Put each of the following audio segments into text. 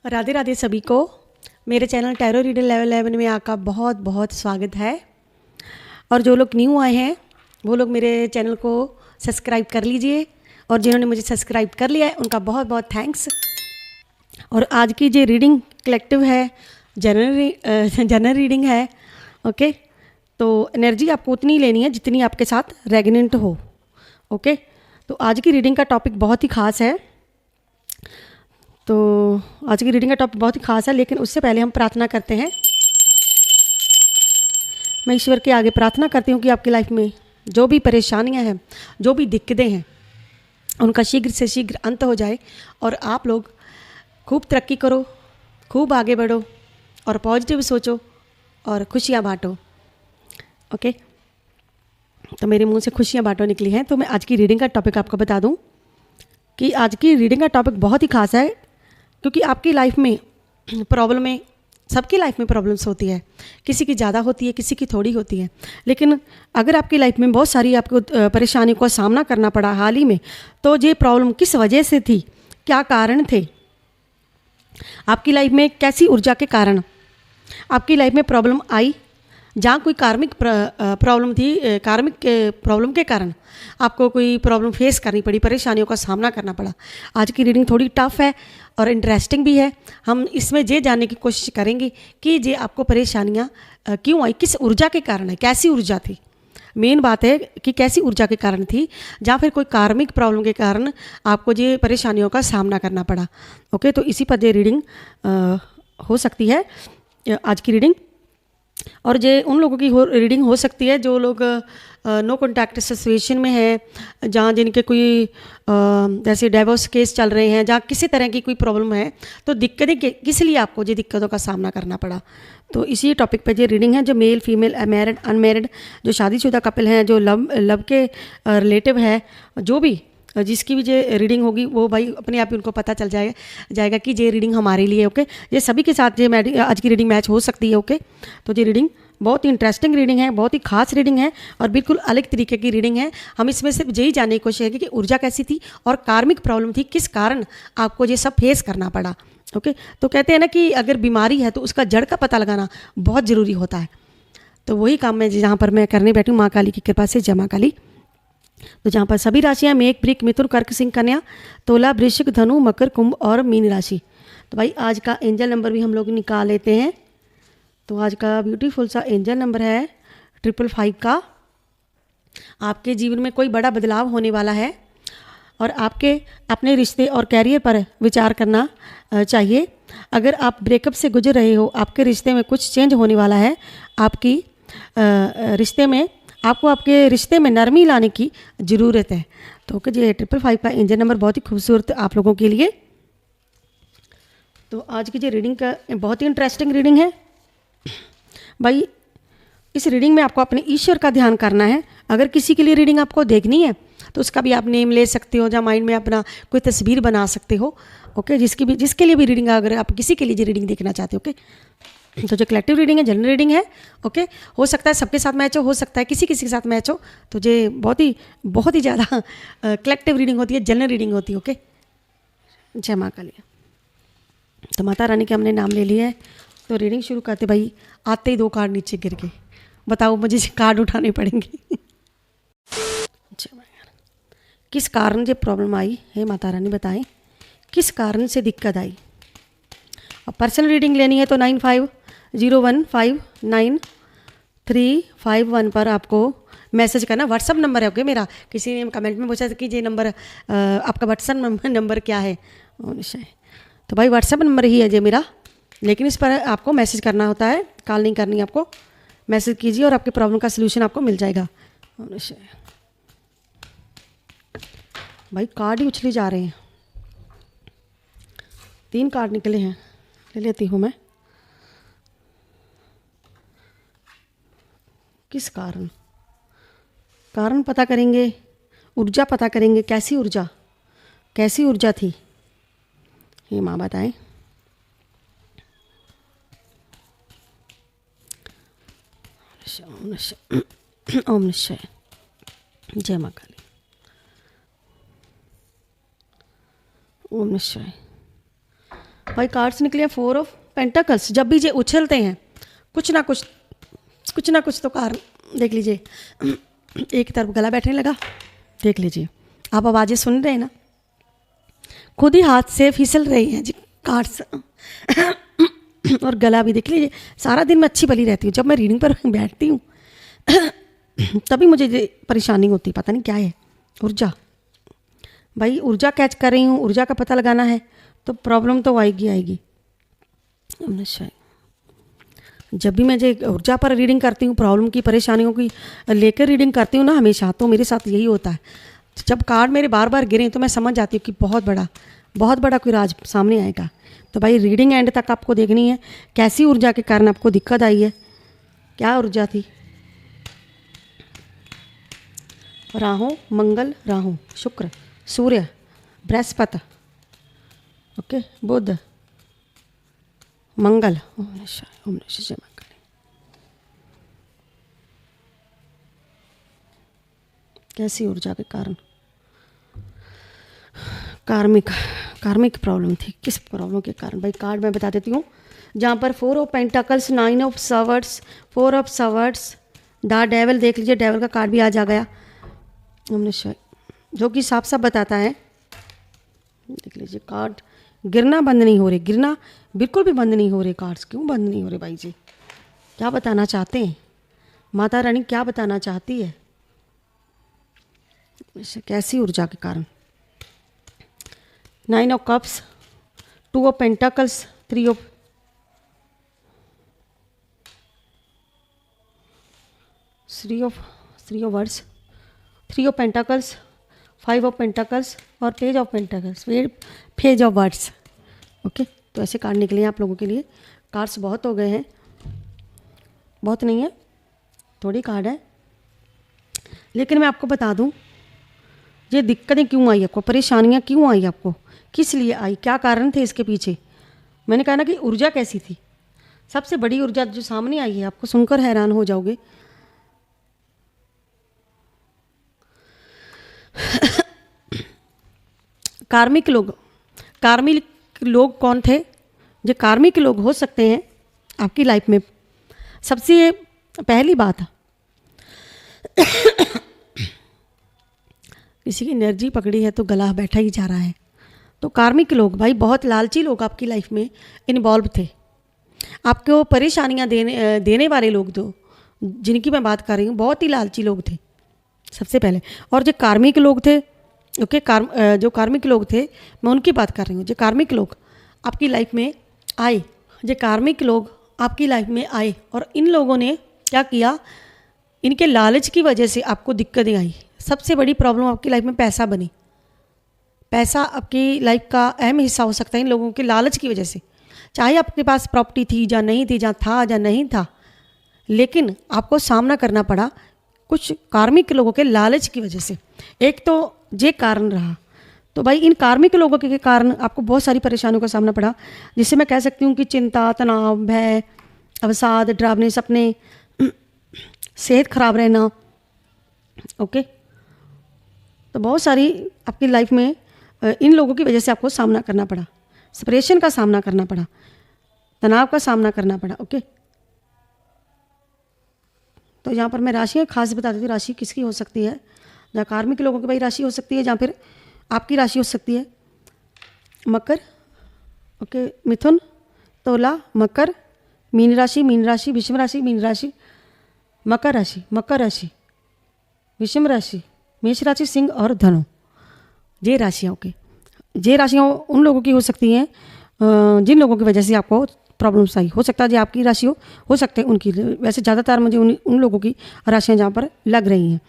राधे राधे सभी को। मेरे चैनल टैरो रीडर लेवल 11 में आपका बहुत बहुत स्वागत है। और जो लोग न्यू आए हैं वो लोग मेरे चैनल को सब्सक्राइब कर लीजिए, और जिन्होंने मुझे सब्सक्राइब कर लिया है उनका बहुत बहुत थैंक्स। और आज की जो रीडिंग कलेक्टिव है, जनरल रीडिंग है। ओके, तो एनर्जी आपको उतनी लेनी है जितनी आपके साथ रेगनेंट हो। ओके, तो आज की रीडिंग का टॉपिक बहुत ही ख़ास है। तो आज की रीडिंग का टॉपिक बहुत ही ख़ास है, लेकिन उससे पहले हम प्रार्थना करते हैं। मैं ईश्वर के आगे प्रार्थना करती हूँ कि आपकी लाइफ में जो भी परेशानियाँ हैं, जो भी दिक्कतें हैं, उनका शीघ्र से शीघ्र अंत हो जाए और आप लोग खूब तरक्की करो, खूब आगे बढ़ो और पॉजिटिव सोचो और खुशियाँ बांटो। ओके, तो मेरे मुंह से खुशियाँ बांटो निकली हैं। तो मैं आज की रीडिंग का टॉपिक आपको बता दूं कि आज की रीडिंग का टॉपिक बहुत ही खास है, क्योंकि आपकी लाइफ में प्रॉब्लमें, सबकी लाइफ में प्रॉब्लम्स होती है। किसी की ज़्यादा होती है, किसी की थोड़ी होती है। लेकिन अगर आपकी लाइफ में बहुत सारी आपको परेशानियों का सामना करना पड़ा हाल ही में, तो ये प्रॉब्लम किस वजह से थी, क्या कारण थे, आपकी लाइफ में कैसी ऊर्जा के कारण आपकी लाइफ में प्रॉब्लम आई, जहाँ कोई कार्मिक प्रॉब्लम थी, कार्मिक प्रॉब्लम के कारण आपको कोई प्रॉब्लम फेस करनी पड़ी, परेशानियों का सामना करना पड़ा। आज की रीडिंग थोड़ी टफ है और इंटरेस्टिंग भी है। हम इसमें ये जानने की कोशिश करेंगे कि ये आपको परेशानियाँ क्यों आई, किस ऊर्जा के कारण है, कैसी ऊर्जा थी। मेन बात है कि कैसी ऊर्जा के कारण थी, या फिर कोई कार्मिक प्रॉब्लम के कारण आपको ये परेशानियों का सामना करना पड़ा। ओके, तो इसी पर ये रीडिंग हो सकती है आज की रीडिंग। और ये उन लोगों की रीडिंग हो सकती है जो लोग नो कॉन्टैक्ट सिचुएशन में है, जहाँ जिनके कोई जैसे डाइवोर्स केस चल रहे हैं, जहाँ किसी तरह की कोई प्रॉब्लम है, तो दिक्कतें किस लिए आपको ये दिक्कतों का सामना करना पड़ा। तो इसी टॉपिक पे ये रीडिंग है। जो मेल फीमेल, मैरिड अनमैरिड, जो शादीशुदा कपल हैं, जो लव के रिलेटिव है, जो भी जिसकी भी ये रीडिंग होगी वो भाई अपने आप ही उनको पता चल जाएगा कि ये रीडिंग हमारे लिए। ओके, ये सभी के साथ ये आज की रीडिंग मैच हो सकती है। ओके, तो ये रीडिंग बहुत ही इंटरेस्टिंग रीडिंग है, बहुत ही खास रीडिंग है और बिल्कुल अलग तरीके की रीडिंग है। हम इसमें सिर्फ यही जानने की कोशिश है कि ऊर्जा कैसी थी और कार्मिक प्रॉब्लम थी, किस कारण आपको ये सब फेस करना पड़ा। ओके, तो कहते हैं ना कि अगर बीमारी है तो उसका जड़ का पता लगाना बहुत ज़रूरी होता है। तो वही काम मैं जहाँ पर मैं करने बैठी हूँ, माँ काली की कृपा से, जय माँ काली। तो जहाँ पर सभी राशियाँ मेघ, वृक, मिथुन, कर्क, सिंह, कन्या, तुला, वृश्चिक, धनु, मकर, कुंभ और मीन राशि। तो भाई आज का एंजल नंबर भी हम लोग निकाल लेते हैं। तो आज का ब्यूटीफुल सा एंजल नंबर है 555 का। आपके जीवन में कोई बड़ा बदलाव होने वाला है और आपके अपने रिश्ते और कैरियर पर विचार करना चाहिए। अगर आप ब्रेकअप से गुजर रहे हो, आपके रिश्ते में कुछ चेंज होने वाला है। आपकी रिश्ते में आपको आपके रिश्ते में नरमी लाने की ज़रूरत है। तो ये 555 का एंजल नंबर बहुत ही खूबसूरत आप लोगों के लिए। तो आज की जो रीडिंग का बहुत ही इंटरेस्टिंग रीडिंग है भाई। इस रीडिंग में आपको अपने ईश्वर का ध्यान करना है। अगर किसी के लिए रीडिंग आपको देखनी है तो उसका भी आप नेम ले सकते हो, या माइंड में अपना कोई तस्वीर बना सकते हो। ओके, जिसके लिए भी रीडिंग, अगर आप किसी के लिए रीडिंग देखना चाहते हो। ओके, तो जो कलेक्टिव रीडिंग है, जनरल रीडिंग है। ओके, हो सकता है सबके साथ मैच हो सकता है किसी के साथ मैच हो। तो ये बहुत ही ज़्यादा कलेक्टिव रीडिंग होती है, जनरल रीडिंग होती है। ओके, जय माँ काली। तो माता रानी के हमने नाम ले लिया है, तो रीडिंग शुरू करते। भाई आते ही 2 कार्ड नीचे गिर गए, बताओ मुझे कार्ड उठाने पड़ेंगे। किस कारण ये प्रॉब्लम आई है, माता रानी बताएं, किस कारण से दिक्कत आई। और पर्सनल रीडिंग लेनी है तो 9501595351 पर आपको मैसेज करना। व्हाट्सअप नंबर है। ओके, मेरा किसी ने कमेंट में पूछा था कि ये नंबर आपका व्हाट्सअप नंबर क्या है। तो भाई व्हाट्सअप नंबर ही है ये मेरा, लेकिन इस पर आपको मैसेज करना होता है, कॉल नहीं करनी आपको। मैसेज कीजिए और आपके प्रॉब्लम का सलूशन आपको मिल जाएगा। भाई कार्ड ही उछले जा रहे हैं, 3 कार्ड निकले हैं, ले लेती हूँ मैं। किस कारण पता करेंगे, ऊर्जा पता करेंगे, कैसी ऊर्जा थी, ये माँ बताएं। ओम निश्चय, जय माँ काली। ओम निश्चय। भाई कार्ड्स निकले हैं 4 ऑफ पेंटाकल्स। जब भी ये उछलते हैं कुछ ना कुछ तो कारण देख लीजिए। एक तरफ गला बैठने लगा, देख लीजिए आप आवाज़ें सुन रहे हैं ना, खुद ही हाथ से फिसल रहे हैं जी कार्ड्स। और गला भी देख लीजिए। सारा दिन मैं अच्छी भली रहती हूँ, जब मैं रीडिंग पर बैठती हूँ तभी मुझे ये परेशानी होती, पता नहीं क्या है। ऊर्जा, भाई ऊर्जा कैच कर रही हूँ, ऊर्जा का पता लगाना है तो प्रॉब्लम तो आएगी। जब भी मैं जो ऊर्जा पर रीडिंग करती हूँ, प्रॉब्लम की परेशानियों की लेकर रीडिंग करती हूँ ना हमेशा, तो मेरे साथ यही होता है। जब कार्ड मेरे बार बार गिरे तो मैं समझ जाती हूँ कि बहुत बड़ा कोई राज सामने आएगा। तो भाई रीडिंग एंड तक आपको देखनी है, कैसी ऊर्जा के कारण आपको दिक्कत आई है, क्या ऊर्जा थी। राहु, मंगल, राहु, शुक्र, सूर्य, बृहस्पति, ओके, बुध, मंगल, ओम नमः शिवाय मंगल। कैसी ऊर्जा के कारण कार्मिक प्रॉब्लम थी, किस प्रॉब्लम के कारण। भाई कार्ड मैं बता देती हूँ, जहाँ पर 4 of pentacles, 9 of swords, 4 of swords, the devil, देख लीजिए डेविल का कार्ड भी आज आ गया, जो कि साफ साफ बताता है, देख लीजिए कार्ड गिरना बंद नहीं हो रहे, गिरना बिल्कुल भी बंद नहीं हो रहे। कार्ड्स क्यों बंद नहीं हो रहे भाई जी, क्या बताना चाहते हैं माता रानी, क्या बताना चाहती है, कैसी ऊर्जा के कारण। 9 of cups, 2 of pentacles, 3 of swords, 3 of pentacles, 5 of pentacles और page of pentacles, page of swords. Okay, तो ऐसे कार्ड निकले हैं आप लोगों के लिए। कार्ड्स बहुत हो गए हैं, बहुत नहीं है, थोड़ी कार्ड है, लेकिन मैं आपको बता दूं ये दिक्कतें क्यों आई आपको, परेशानियां क्यों आई आपको, किस लिए आई, क्या कारण थे इसके पीछे। मैंने कहा ना कि ऊर्जा कैसी थी। सबसे बड़ी ऊर्जा जो सामने आई है, आपको सुनकर हैरान हो जाओगे। कार्मिक लोग कौन थे। जो कार्मिक लोग हो सकते हैं आपकी लाइफ में, सबसे पहली बात, किसी की एनर्जी पकड़ी है तो गला बैठा ही जा रहा है। तो कार्मिक लोग भाई बहुत लालची लोग आपकी लाइफ में इन्वॉल्व थे। आपको परेशानियां देने वाले लोग जो जिनकी मैं बात कर रही हूँ, बहुत ही लालची लोग थे सबसे पहले। और जो कार्मिक लोग थे, ओके, जो कार्मिक लोग थे, मैं उनकी बात कर रही हूँ। जो कार्मिक लोग आपकी लाइफ में आए, जो कार्मिक लोग आपकी लाइफ में आए और इन लोगों ने क्या किया, इनके लालच की वजह से आपको दिक्कतें आई। सबसे बड़ी प्रॉब्लम आपकी लाइफ में पैसा बनी। पैसा आपकी लाइफ का अहम हिस्सा हो सकता है इन लोगों के लालच की वजह से। चाहे आपके पास प्रॉपर्टी थी या नहीं थी, जहाँ था या नहीं था, लेकिन आपको सामना करना पड़ा कुछ कार्मिक लोगों के लालच की वजह से। एक तो ये कारण रहा। तो भाई इन कार्मिक लोगों के कारण आपको बहुत सारी परेशानियों का सामना पड़ा, जिससे मैं कह सकती हूँ कि चिंता, तनाव, भय, अवसाद, डरावने सपने, सेहत खराब रहना। ओके, तो बहुत सारी आपकी लाइफ में इन लोगों की वजह से आपको सामना करना पड़ा, सेपरेशन का सामना करना पड़ा, तनाव का सामना करना पड़ा। ओके, तो यहाँ पर मैं राशियाँ खास बता देती हूँ। राशि किसकी हो सकती है, जहाँ कार्मिक लोगों की भाई राशि हो सकती है, जहाँ फिर आपकी राशि हो सकती है मकर, ओके, मिथुन, तुला, मकर, मीन राशि, विषम राशि, मीन राशि, मकर राशि, विषम राशि, मेष राशि, सिंह और धनु। ये राशियाँ, ओके, ये राशियाँ उन लोगों की हो सकती हैं जिन लोगों की वजह से आपको प्रॉब्लम्स आई। हो सकता है जो आपकी राशि हो सकते हैं उनकी। वैसे ज़्यादातर मुझे उन लोगों की राशियाँ जहाँ पर लग रही हैं,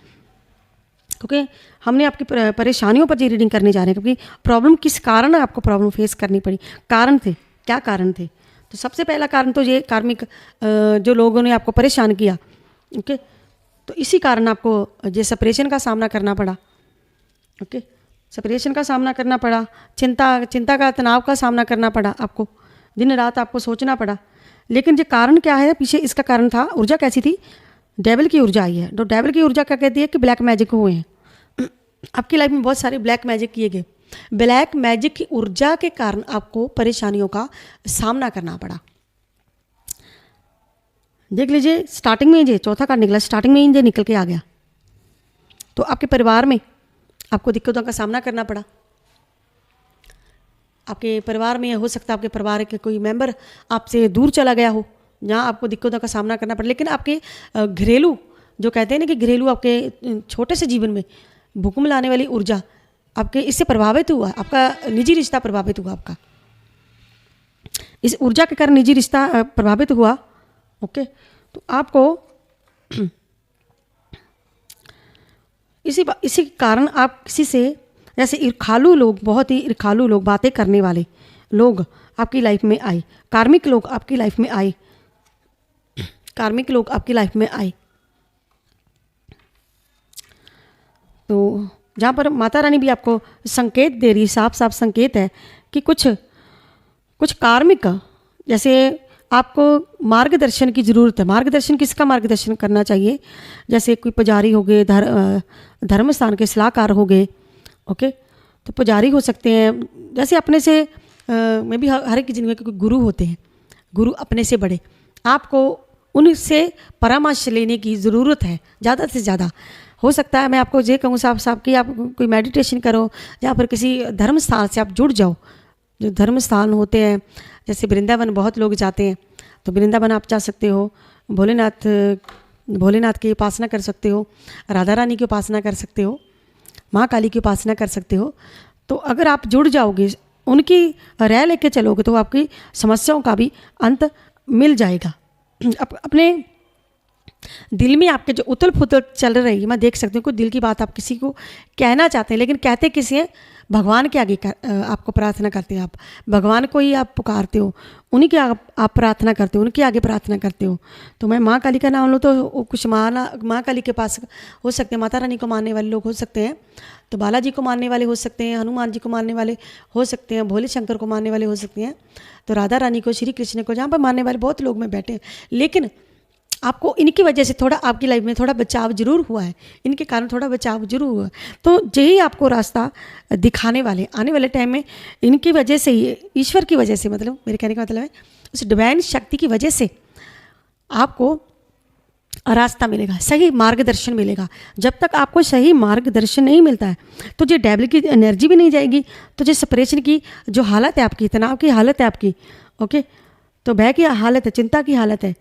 क्योंकि हमने आपकी परेशानियों पर ये रीडिंग करने जा रहे हैं, क्योंकि प्रॉब्लम किस कारण आपको प्रॉब्लम फेस करनी पड़ी, कारण थे, क्या कारण थे। तो सबसे पहला कारण तो ये कार्मिक जो लोगों ने आपको परेशान किया, ओके, तो इसी कारण आपको ये सेपरेशन का सामना करना पड़ा। ओके, सेपरेशन का सामना करना पड़ा, चिंता का, तनाव का सामना करना पड़ा, आपको दिन रात आपको सोचना पड़ा। लेकिन ये कारण क्या है पीछे, इसका कारण था ऊर्जा कैसी थी, डेविल की ऊर्जा आई है। तो डेविल की ऊर्जा क्या कहती है कि ब्लैक मैजिक हुए हैं आपकी लाइफ में, बहुत सारे ब्लैक मैजिक किए गए। ब्लैक मैजिक की ऊर्जा के कारण आपको परेशानियों का सामना करना पड़ा। देख लीजिए, स्टार्टिंग में ये चौथा कार्ड निकला, स्टार्टिंग में ये निकल के आ गया। तो आपके परिवार में आपको दिक्कतों का सामना करना पड़ा। आपके परिवार में हो सकता है आपके परिवार के कोई मेंबर आपसे दूर चला गया हो, जहाँ आपको दिक्कतों का सामना करना पड़ा। लेकिन आपके घरेलू, जो कहते हैं ना कि घरेलू आपके छोटे से जीवन में भूकंप लाने वाली ऊर्जा आपके इससे प्रभावित हुआ, आपका निजी रिश्ता प्रभावित हुआ, आपका इस ऊर्जा के कारण निजी रिश्ता प्रभावित हुआ। ओके, तो आपको इसी कारण आप किसी से, जैसे ईर्खालु लोग, बहुत ही ईर्खालु लोग, बातें करने वाले लोग आपकी लाइफ में आए, कार्मिक लोग आपकी लाइफ में आए, कार्मिक लोग आपकी लाइफ में आए। तो जहाँ पर माता रानी भी आपको संकेत दे रही, साफ साफ संकेत है कि कुछ कार्मिक, जैसे आपको मार्गदर्शन की ज़रूरत है। मार्गदर्शन किसका मार्गदर्शन करना चाहिए? जैसे कोई पुजारी हो गए, धर्म स्थान के सलाहकार हो गए। ओके, तो पुजारी हो सकते हैं, जैसे अपने से में भी हर एक की जिंदगी में कोई गुरु होते हैं, गुरु अपने से बड़े, आपको उनसे परामर्श लेने की ज़रूरत है ज़्यादा से ज़्यादा। हो सकता है मैं आपको ये कहूँ साफ साफ कि आप कोई मेडिटेशन करो, जहाँ पर किसी धर्म स्थान से आप जुड़ जाओ। जो धर्म स्थान होते हैं, जैसे वृंदावन बहुत लोग जाते हैं, तो वृंदावन आप जा सकते हो, भोलेनाथ की उपासना कर सकते हो, राधा रानी की उपासना कर सकते हो, माँ काली की उपासना कर सकते हो। तो अगर आप जुड़ जाओगे, उनकी राय लेके चलोगे, तो आपकी समस्याओं का भी अंत मिल जाएगा। अपने दिल में आपके जो उथल पुथल चल रही है, मैं देख सकती हूँ कुछ दिल की बात आप किसी को कहना चाहते हैं, लेकिन कहते किसी हैं, भगवान के आगे आपको प्रार्थना करते हैं, आप भगवान को ही आप पुकारते हो, उन्हीं के आप प्रार्थना करते हो, उनके आगे प्रार्थना करते हो। तो मैं माँ काली का नाम लूँ तो कुछ माँ काली के पास हो सकते हैं, माता रानी को मानने वाले लोग हो सकते हैं, तो बालाजी को मानने वाले हो सकते हैं, हनुमान जी को मानने वाले हो सकते हैं, भोले शंकर को मानने वाले हो सकते हैं, तो राधा रानी को, श्री कृष्ण को, जहाँ पर मानने वाले बहुत लोग में बैठे हैं। लेकिन आपको इनकी वजह से थोड़ा आपकी लाइफ में थोड़ा बचाव जरूर हुआ है, इनके कारण थोड़ा बचाव जरूर हुआ है। तो यही आपको रास्ता दिखाने वाले आने वाले टाइम में, इनकी वजह से ही, ईश्वर की वजह से, मतलब मेरे कहने का मतलब है उस डिवाइन शक्ति की वजह से आपको रास्ता मिलेगा, सही मार्गदर्शन मिलेगा। जब तक आपको सही मार्गदर्शन नहीं मिलता है तो जो डेवल की एनर्जी भी नहीं जाएगी, तो जो सेपरेशन की जो हालत है आपकी, तनाव की हालत है आपकी, ओके, तो भय की हालत है, चिंता की हालत है,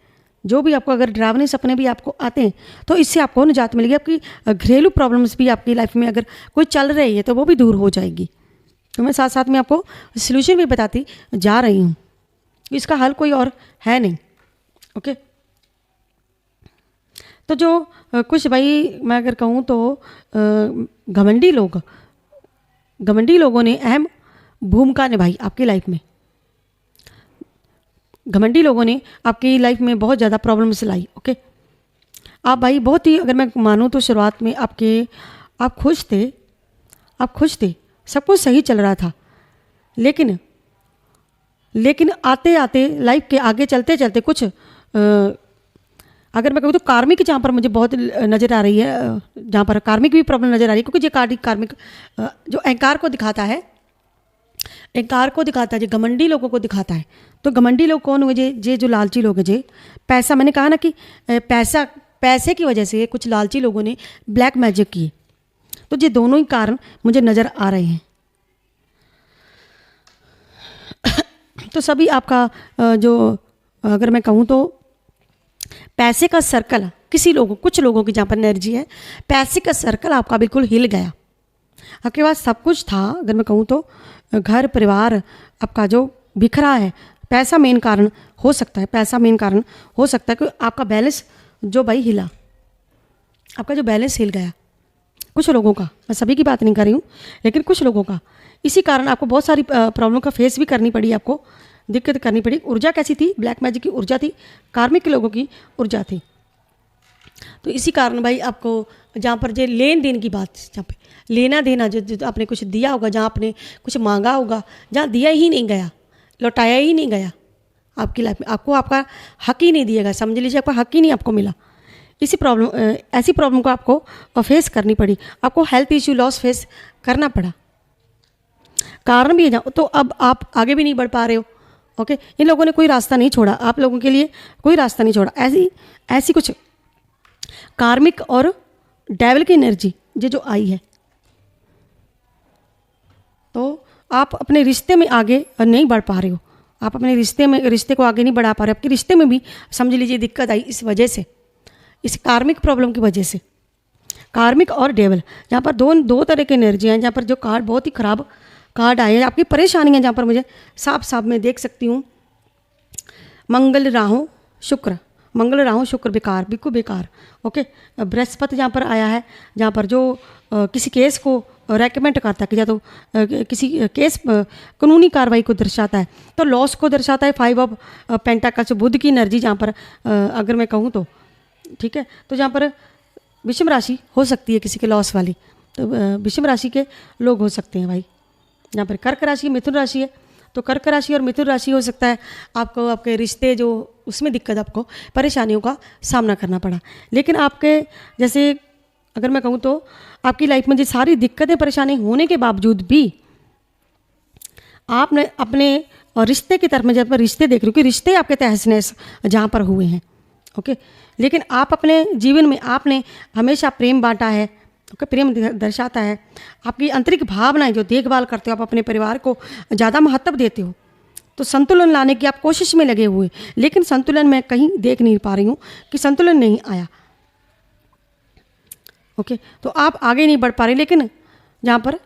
जो भी आपको अगर डरावने सपने भी आपको आते हैं, तो इससे आपको निजात मिलेगी। आपकी घरेलू प्रॉब्लम्स भी आपकी लाइफ में अगर कोई चल रही है तो वो भी दूर हो जाएगी। तो मैं साथ साथ में आपको सल्यूशन भी बताती जा रही हूँ, इसका हल कोई और है नहीं। ओके, तो जो कुछ भाई मैं अगर कहूँ तो घमंडी लोगों ने अहम भूमिका निभाई आपकी लाइफ में। घमंडी लोगों ने आपकी लाइफ में बहुत ज़्यादा प्रॉब्लम्स लाई। ओके, आप भाई बहुत ही, अगर मैं मानूँ तो शुरुआत में आप खुश थे, सब कुछ सही चल रहा था, लेकिन आते आते लाइफ के आगे चलते चलते कुछ अगर मैं कहूँ तो कार्मिक, जहाँ पर मुझे बहुत नज़र आ रही है, जहाँ पर कार्मिक भी प्रॉब्लम नज़र आ रही है, क्योंकि ये कार्मिक जो अहंकार को दिखाता है, जो घमंडी लोगों को दिखाता है। तो घमंडी लोग कौन हुए? जे जो लालची लोग हैं, जे पैसा, मैंने कहा ना कि पैसे की वजह से कुछ लालची लोगों ने ब्लैक मैजिक किए। तो ये दोनों ही कारण मुझे नज़र आ रहे हैं। तो सभी आपका जो अगर मैं कहूँ तो पैसे का सर्कल, कुछ लोगों की जहाँ पर एनर्जी है, पैसे का सर्कल आपका बिल्कुल हिल गया। आपके पास सब कुछ था, अगर मैं कहूँ तो घर परिवार आपका जो बिखरा है, पैसा मेन कारण हो सकता है, कि आपका बैलेंस जो भाई हिला, आपका जो बैलेंस हिल गया कुछ लोगों का, मैं सभी की बात नहीं कर रही हूँ, लेकिन कुछ लोगों का, इसी कारण आपको बहुत सारी प्रॉब्लम का फेस भी करनी पड़ी, आपको दिक्कत करनी पड़ी। ऊर्जा कैसी थी? ब्लैक मैजिक की ऊर्जा थी, कार्मिक के लोगों की ऊर्जा थी। तो इसी कारण भाई आपको जहाँ पर जो लेन देन की बात, जहाँ पे लेना देना, जो आपने कुछ दिया होगा, जहाँ आपने कुछ मांगा होगा, जहाँ दिया ही नहीं गया, लौटाया ही नहीं गया, आपकी लाइफ में आपको आपका हक ही नहीं दिया गया, समझ लीजिए आपका हक ही नहीं आपको मिला। ऐसी प्रॉब्लम को आपको फेस करनी पड़ी, आपको हेल्थ इश्यू लॉस फेस करना पड़ा। कारण भी है जहाँ, तो अब आप आगे भी नहीं बढ़ पा रहे हो। ओके, इन लोगों ने कोई रास्ता नहीं छोड़ा, आप लोगों के लिए कोई रास्ता नहीं छोड़ा। ऐसी ऐसी कुछ कार्मिक और डेविल की एनर्जी ये जो आई है, तो आप अपने रिश्ते में आगे नहीं बढ़ पा रहे हो, आप अपने रिश्ते को आगे नहीं बढ़ा पा रहे हो। आपके रिश्ते में भी समझ लीजिए दिक्कत आई इस वजह से, इस कार्मिक प्रॉब्लम की वजह से। कार्मिक और डेविल, जहाँ पर दो तरह की एनर्जी हैं, जहाँ पर जो कार्ड बहुत ही खराब कार्ड आए हैं, आपकी परेशानियाँ जहाँ पर मुझे साफ साफ मैं देख सकती हूँ। मंगल राहु शुक्र, मंगल राहु शुक्र बेकार, बिल्कुल बेकार। ओके, बृहस्पति जहाँ पर आया है, जहाँ पर जो किसी केस को रेकमेंड करता है कि या तो किसी केस कानूनी कार्रवाई को दर्शाता है, तो लॉस को दर्शाता है। 5 ऑफ पेंटाकल्स बुध की एनर्जी जहाँ पर अगर मैं कहूँ तो ठीक है, तो जहाँ पर विषम राशि हो सकती है किसी के लॉस वाली, तो विषम राशि के लोग हो सकते हैं भाई। जहाँ पर कर्क राशि मिथुन राशि है, तो कर्क राशि और मिथुन राशि हो सकता है आपको आपके रिश्ते जो उसमें दिक्कत, आपको परेशानियों का सामना करना पड़ा। लेकिन आपके जैसे अगर मैं कहूँ तो आपकी लाइफ में जो सारी दिक्कतें परेशानी होने के बावजूद भी आपने अपने रिश्ते की तरफ में जब रिश्ते देख रहे हो कि रिश्ते आपके तहस नहस जहाँ पर हुए हैं। ओके, लेकिन आप अपने जीवन में आपने हमेशा प्रेम बांटा है। ओके, प्रेम दर्शाता है आपकी आंतरिक भावनाएं, जो देखभाल करते हो आप अपने परिवार को ज़्यादा महत्व देते हो, तो संतुलन लाने की आप कोशिश में लगे हुए, लेकिन संतुलन मैं कहीं देख नहीं पा रही हूँ कि संतुलन नहीं आया। ओके, तो आप आगे नहीं बढ़ पा रहे, लेकिन जहाँ पर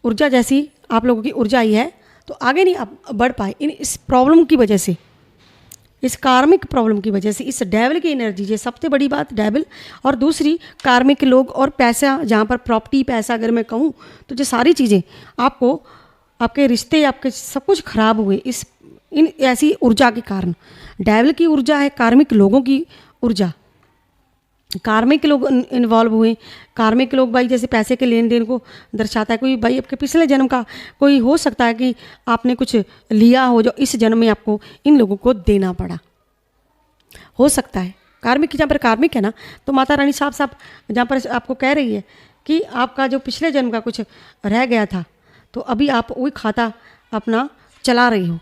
ऊर्जा जैसी आप लोगों की ऊर्जा आई है, तो आगे नहीं आप बढ़ पाए इस प्रॉब्लम की वजह से, इस कार्मिक प्रॉब्लम की वजह से, इस डेविल की एनर्जी। ये सबसे बड़ी बात डेविल, और दूसरी कार्मिक लोग और पैसा, जहाँ पर प्रॉपर्टी पैसा अगर मैं कहूँ तो ये सारी चीज़ें आपको, आपके रिश्ते, आपके सब कुछ खराब हुए इन ऐसी ऊर्जा के कारण। डेविल की ऊर्जा है, कार्मिक लोगों की ऊर्जा, कार्मिक लोग इन्वॉल्व हुए। कार्मिक लोग भाई जैसे पैसे के लेन देन को दर्शाता है, कोई भाई आपके पिछले जन्म का कोई हो सकता है कि आपने कुछ लिया हो जो इस जन्म में आपको इन लोगों को देना पड़ा, हो सकता है। कार्मिक जहाँ पर कार्मिक है ना, तो माता रानी साफ साफ जहाँ पर आपको कह रही है कि आपका जो पिछले जन्म का कुछ रह गया था, तो अभी आप वही खाता अपना चला रही हो,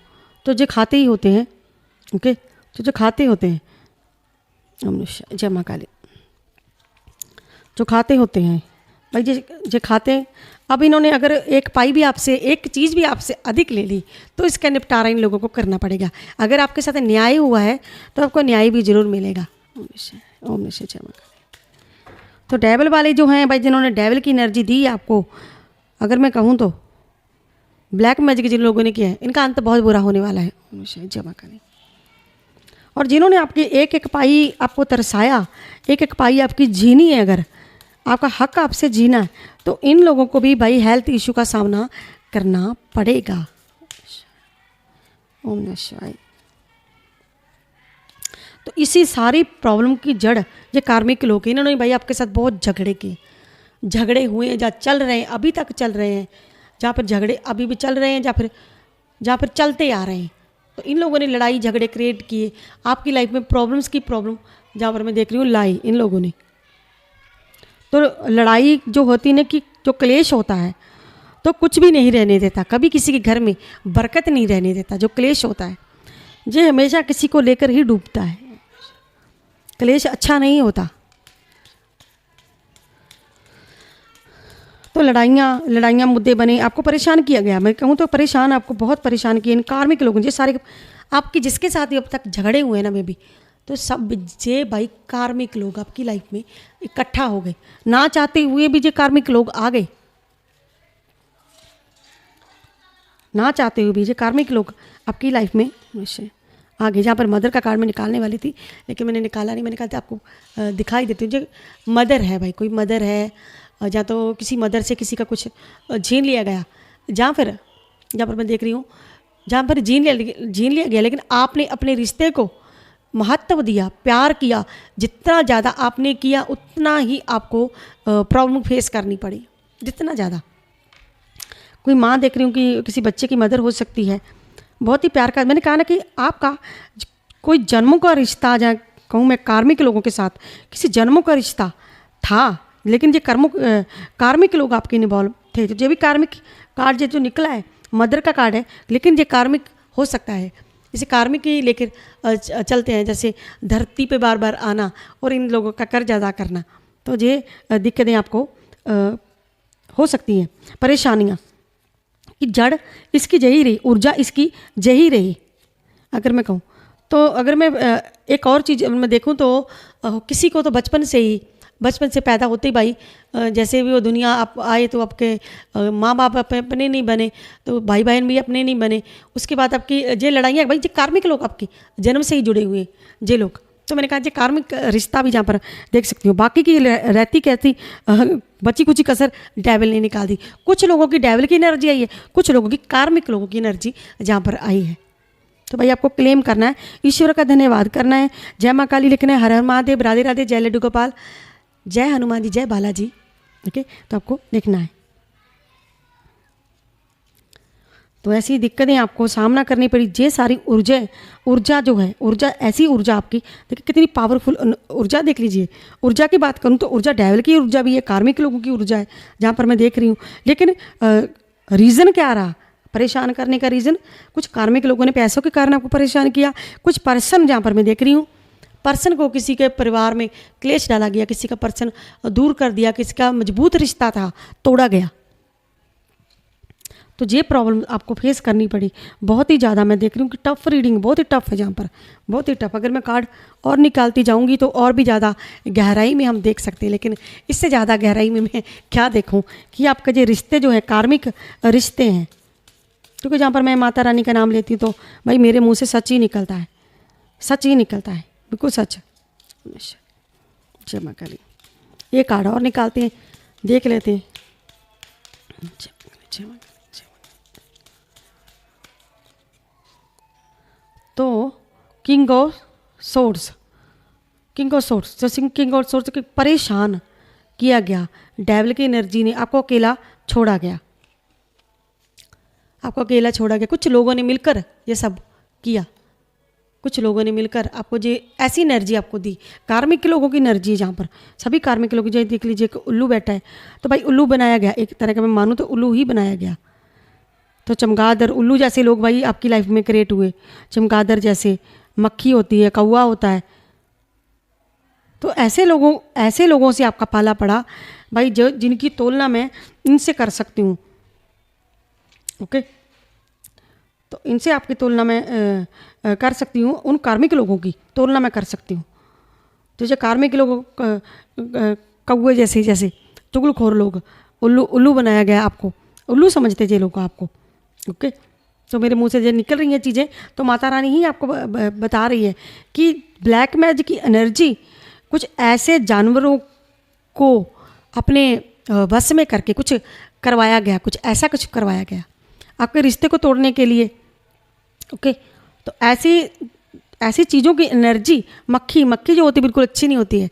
तो जो खाते ही होते हैं। ओके, तो जो खाते होते हैं, जय मां काली, जो खाते होते हैं भाई, जो खाते हैं। अब इन्होंने अगर एक पाई भी आपसे, एक चीज़ भी आपसे अधिक ले ली, तो इसका निपटारा इन लोगों को करना पड़ेगा। अगर आपके साथ न्याय हुआ है तो आपको न्याय भी जरूर मिलेगा। ओम निश्चय जय मां काली। तो डेविल वाले जो हैं भाई, जिन्होंने डेविल की एनर्जी दी आपको, अगर मैं कहूँ तो ब्लैक मैजिक जिन लोगों ने किया है, इनका अंत बहुत बुरा होने वाला है। ओम निश्चय जय मां काली। और जिन्होंने आपकी एक एक पाई आपको तरसाया, एक एक पाई आपकी जीनी है, अगर आपका हक आपसे जीना है, तो इन लोगों को भी भाई हेल्थ इशू का सामना करना पड़ेगा। ओम नमः शिवाय। तो इसी सारी प्रॉब्लम की जड़ ये कार्मिक लोग, इन्होंने भाई आपके साथ बहुत झगड़े हुए हैं, जहाँ चल रहे हैं, अभी तक चल रहे हैं, जहाँ पर झगड़े अभी भी चल रहे हैं, जहाँ पर चलते आ रहे हैं। तो इन लोगों ने लड़ाई झगड़े क्रिएट किए आपकी लाइफ में, प्रॉब्लम्स की प्रॉब्लम जहाँ पर मैं देख रही हूँ लाई इन लोगों ने। तो लड़ाई जो होती है ना, कि जो क्लेश होता है तो कुछ भी नहीं रहने देता, कभी किसी के घर में बरकत नहीं रहने देता। जो क्लेश होता है ये हमेशा किसी को लेकर ही डूबता है, क्लेश अच्छा नहीं होता। तो लड़ाइयाँ मुद्दे बने, आपको परेशान किया गया, मैं कहूँ तो परेशान, आपको बहुत परेशान किए इन कार्मिक लोगों ने। सारे आपकी जिसके साथ ही अब तक झगड़े हुए हैं ना, मैं भी, तो सब जे भाई कार्मिक लोग आपकी लाइफ में इकट्ठा हो गए, ना चाहते हुए भी जे कार्मिक लोग आ गए, ना चाहते हुए भी जे कार्मिक लोग आपकी लाइफ में आ गए। जहाँ पर मदर का कार्ड मैं निकालने वाली थी, लेकिन मैंने निकाला नहीं, मैंने कहा था आपको दिखाई देती हूँ। जो मदर है भाई, कोई मदर है, या तो किसी मदर से किसी का कुछ छीन लिया गया, जहाँ पर मैं देख रही हूँ जहाँ पर छीन लिया गया, लेकिन आपने अपने रिश्ते को महत्व दिया, प्यार किया। जितना ज़्यादा आपने किया उतना ही आपको प्रॉब्लम फेस करनी पड़ी, जितना ज़्यादा। कोई माँ देख रही हूँ कि किसी बच्चे की मदर हो सकती है, बहुत ही प्यार का। मैंने कहा ना कि आपका कोई जन्मों का रिश्ता, जहाँ कहूँ मैं कार्मिक लोगों के साथ किसी जन्मों का रिश्ता था, लेकिन ये कार्मिक लोग आपके इन्वॉल्व थे। तो जो भी कार्मिक कार्ड जो निकला है, मदर का कार्ड है, लेकिन ये कार्मिक हो सकता है। इसे कार्मिक ही लेकर चलते हैं, जैसे धरती पे बार बार आना और इन लोगों का कर्ज अदा करना। तो ये दिक्कतें आपको हो सकती हैं, परेशानियाँ कि जड़ इसकी यही रही, ऊर्जा इसकी यही रही। अगर मैं कहूँ तो, अगर मैं एक और चीज़ मैं देखूँ तो किसी को तो बचपन से पैदा होते ही भाई, जैसे भी वो दुनिया आप आए तो आपके माँ बाप अपने नहीं बने, तो भाई बहन भी अपने नहीं बने। उसके बाद आपकी ये लड़ाइयाँ, भाई ये कार्मिक लोग आपकी जन्म से ही जुड़े हुए हैं ये लोग। तो मैंने कहा ये कार्मिक रिश्ता भी जहाँ पर देख सकती हूँ। बाकी की रहती कहती बची कुची कसर डेविल ने निकाल दी। कुछ लोगों की डेविल की एनर्जी आई है, कुछ लोगों की कार्मिक लोगों की एनर्जी जहाँ पर आई है। तो भाई आपको क्लेम करना है, ईश्वर का धन्यवाद करना है, जय माँ काली लिखना है, हर हर महादेव, राधे राधे, जय लड्डू गोपाल, जय हनुमान जी, जय बालाजी। ओके, तो आपको लिखना है। तो ऐसी दिक्कतें आपको सामना करनी पड़ी। ये सारी ऊर्जा जो है, ऊर्जा ऐसी ऊर्जा आपकी देखिए कितनी पावरफुल ऊर्जा। देख लीजिए, ऊर्जा की बात करूँ तो ऊर्जा डेविल की ऊर्जा भी है, कार्मिक लोगों की ऊर्जा है जहाँ पर मैं देख रही हूँ। लेकिन रीज़न क्या रहा परेशान करने का? रीज़न कुछ कार्मिक लोगों ने पैसों के कारण आपको परेशान किया। कुछ पर्सन जहाँ पर मैं देख रही हूँ, पर्सन को किसी के परिवार में क्लेश डाला गया, किसी का पर्सन दूर कर दिया, किसी का मजबूत रिश्ता था तोड़ा गया। तो ये प्रॉब्लम आपको फेस करनी पड़ी बहुत ही ज़्यादा। मैं देख रही हूँ कि टफ रीडिंग बहुत ही टफ है जहाँ पर, बहुत ही टफ। अगर मैं कार्ड और निकालती जाऊँगी तो और भी ज़्यादा गहराई में हम देख सकते हैं, लेकिन इससे ज़्यादा गहराई में मैं क्या देखूँ कि आपका ये रिश्ते जो है कार्मिक रिश्ते हैं। क्योंकि जहाँ पर मैं माता रानी का नाम लेती हूँ तो भाई मेरे मुँह से सच ही निकलता है, सच ही निकलता है, बिल्कुल सच। जय माँ काली। ये कार्ड और निकालते हैं, देख लेते हैं। जय माँ। तो king of swords, king of swords को परेशान किया गया। डेविल की एनर्जी ने आपको अकेला छोड़ा गया, आपको अकेला छोड़ा गया। कुछ लोगों ने मिलकर ये सब किया, कुछ लोगों ने मिलकर आपको ये ऐसी एनर्जी आपको दी। कार्मिक के लोगों की एनर्जी है जहाँ पर, सभी कार्मिक लोग। जो देख लीजिए उल्लू बैठा है, तो भाई उल्लू बनाया गया, एक तरह का मैं मानूँ तो उल्लू ही बनाया गया। तो चमगादड़, उल्लू जैसे लोग भाई आपकी लाइफ में क्रिएट हुए। चमगादड़ जैसे, मक्खी होती है, कौवा होता है। तो ऐसे लोगों से आपका पाला पड़ा भाई, जो जिनकी तुलना मैं इनसे कर सकती हूँ। ओके, तो इनसे आपकी तुलना मैं कर सकती हूँ, उन कार्मिक लोगों की तुलना मैं कर सकती हूँ। तो जो कार्मिक लोगों कौवे जैसे चुगलखोर लोग, उल्लू बनाया गया आपको, उल्लू समझते थे लोग आपको। ओके, तो मेरे मुंह से जो निकल रही हैं चीज़ें, तो माता रानी ही आपको बता रही है कि ब्लैक मैजिक की एनर्जी कुछ ऐसे जानवरों को अपने वश में करके कुछ करवाया गया, कुछ ऐसा कुछ करवाया गया आपके रिश्ते को तोड़ने के लिए। ओके, तो ऐसी चीज़ों की एनर्जी, मक्खी जो होती है बिल्कुल अच्छी नहीं होती है।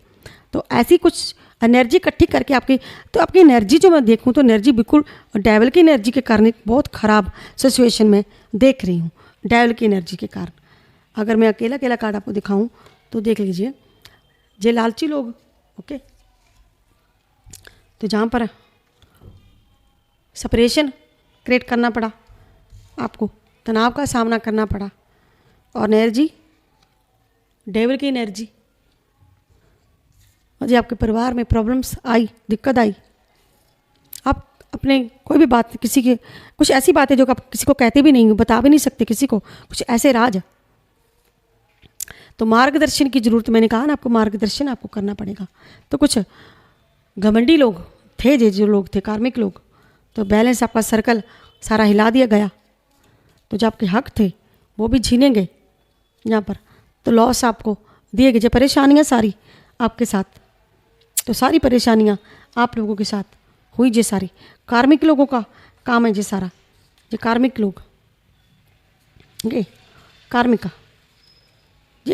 तो ऐसी कुछ एनर्जी इकट्ठी करके आपकी एनर्जी जो मैं देखूं तो एनर्जी बिल्कुल डेविल की एनर्जी के कारण बहुत ख़राब सिचुएशन में देख रही हूँ, डेविल की एनर्जी के कारण। अगर मैं अकेला कार्ड आपको दिखाऊं तो देख लीजिए, ये लालची लोग। ओके, तो जहाँ पर सेपरेशन क्रिएट करना पड़ा, आपको तनाव का सामना करना पड़ा, और एनर्जी डेविल की एनर्जी, और जी आपके परिवार में प्रॉब्लम्स आई, दिक्कत आई। आप अपने कोई भी बात, किसी के कुछ ऐसी बातें जो आप किसी को कहते भी नहीं, बता भी नहीं सकते किसी को, कुछ ऐसे राज। तो मार्गदर्शन की ज़रूरत, मैंने कहा ना आपको मार्गदर्शन आपको करना पड़ेगा। तो कुछ घमंडी लोग थे, जो लोग थे कार्मिक लोग, तो बैलेंस आपका सर्कल सारा हिला दिया गया। तो जो आपके हक थे वो भी छीने गए यहाँ पर। तो लॉस आपको दिए गए, जो परेशानियाँ सारी आपके साथ, तो सारी परेशानियाँ आप लोगों के साथ हुई। जे सारी कार्मिक लोगों का काम है, जे सारा ये कार्मिक लोग, ये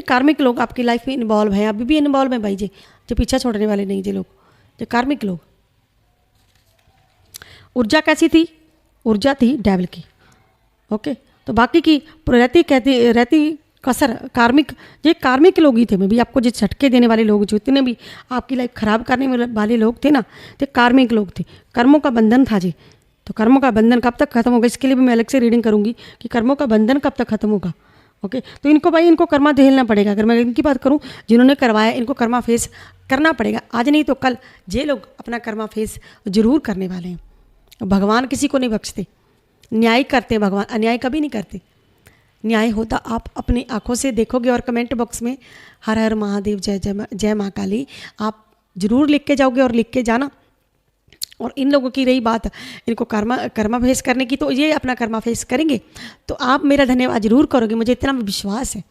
कार्मिक लोग आपकी लाइफ में इन्वॉल्व है, अभी भी इन्वॉल्व है भाई जी, जो पीछा छोड़ने वाले नहीं। ये लोग, जो कार्मिक लोग, ऊर्जा कैसी थी? ऊर्जा थी डेविल की। ओके, तो बाकी की रहती कसर कार्मिक, ये कार्मिक लोग ही थे। मैं भी आपको जो झटके देने वाले लोग, जितने भी आपकी लाइफ खराब करने वाले लोग थे ना, तो कार्मिक लोग थे। कर्मों का बंधन था जी, तो कर्मों का बंधन कब तक खत्म होगा, इसके लिए भी मैं अलग से रीडिंग करूँगी कि कर्मों का बंधन कब तक खत्म होगा। ओके, तो इनको भाई इनको कर्मा झेलना पड़ेगा। अगर मैं इनकी बात करूं, जिन्होंने करवाया इनको कर्मा फेस करना पड़ेगा। आज नहीं तो कल ये लोग अपना कर्मा फेस जरूर करने वाले हैं। भगवान किसी को नहीं बख्शते, न्याय करते हैं भगवान, अन्याय कभी नहीं करते। न्याय होता आप अपनी आंखों से देखोगे। और कमेंट बॉक्स में हर हर महादेव, जय जय जय माँ काली आप जरूर लिख के जाओगे और लिख के जाना। और इन लोगों की रही बात इनको कर्मा फेस करने की, तो ये अपना कर्मा फेस करेंगे तो आप मेरा धन्यवाद जरूर करोगे, मुझे इतना विश्वास है।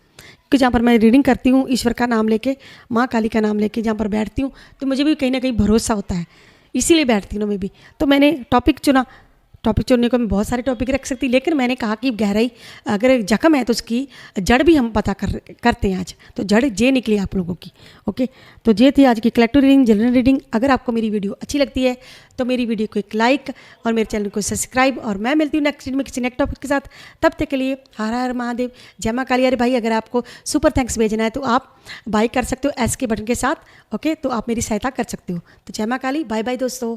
कि जहाँ पर मैं रीडिंग करती हूँ ईश्वर का नाम लेके, माँ काली का नाम लेके जहाँ पर बैठती हूँ, तो मुझे भी कहीं ना कहीं भरोसा होता है, इसीलिए बैठती हूँ मैं भी। तो मैंने टॉपिक चुना। टॉपिक चुनने को मैं बहुत सारे टॉपिक रख सकती, लेकिन मैंने कहा कि गहराई अगर जख्म है तो उसकी जड़ भी हम पता करते हैं आज। तो जड़ ये निकली आप लोगों की। ओके, तो ये थी आज की कलेक्टिव रीडिंग, जनरल रीडिंग। अगर आपको मेरी वीडियो अच्छी लगती है तो मेरी वीडियो को एक लाइक और मेरे चैनल को सब्सक्राइब। और मैं मिलती हूँ नेक्स्ट वीडियो में किसी नेक्स्ट टॉपिक के साथ। तब तक के लिए हर हर महादेव, जय माँ काली। अरे भाई, अगर आपको सुपर थैंक्स भेजना है तो आप बाय कर सकते हो एस के बटन के साथ। ओके, तो आप मेरी सहायता कर सकते हो। तो जय माँ काली, बाय बाय दोस्तों।